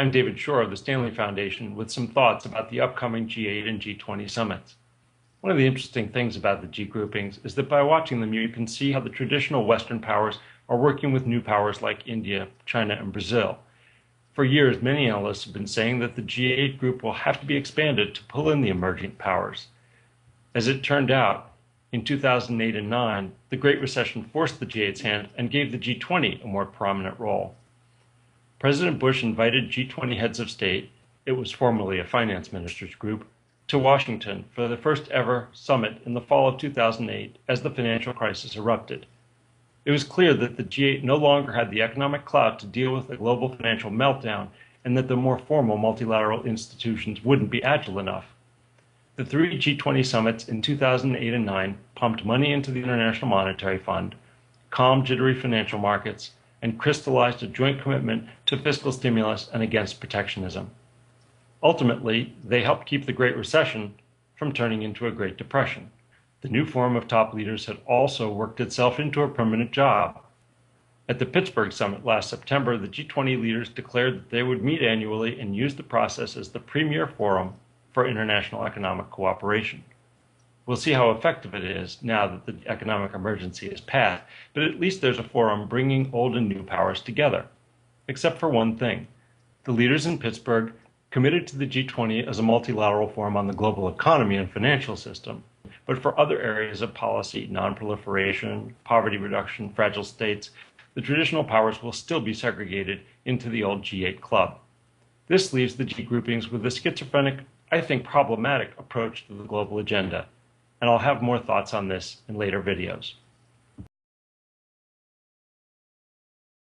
I'm David Shorr of the Stanley Foundation with some thoughts about the upcoming G8 and G20 summits. One of the interesting things about the G groupings is that by watching them, you can see how the traditional Western powers are working with new powers like India, China, and Brazil. For years, many analysts have been saying that the G8 group will have to be expanded to pull in the emerging powers. As it turned out, in 2008 and 9, the Great Recession forced the G8's hand and gave the G20 a more prominent role. President Bush invited G20 heads of state, it was formerly a finance ministers group, to Washington for the first ever summit in the fall of 2008 as the financial crisis erupted. It was clear that the G8 no longer had the economic clout to deal with the global financial meltdown and that the more formal multilateral institutions wouldn't be agile enough. The three G20 summits in 2008 and 9 pumped money into the International Monetary Fund, calmed jittery financial markets, and crystallized a joint commitment to fiscal stimulus and against protectionism. Ultimately, they helped keep the Great Recession from turning into a Great Depression. The new form of top leaders had also worked itself into a permanent job. At the Pittsburgh summit last September, the G20 leaders declared that they would meet annually and use the process as the premier forum for international economic cooperation. We'll see how effective it is now that the economic emergency is passed, but at least there's a forum bringing old and new powers together. Except for one thing. The leaders in Pittsburgh committed to the G20 as a multilateral forum on the global economy and financial system, but for other areas of policy, non-proliferation, poverty reduction, fragile states, the traditional powers will still be segregated into the old G8 club. This leaves the G groupings with a schizophrenic, I think problematic approach to the global agenda. And I'll have more thoughts on this in later videos.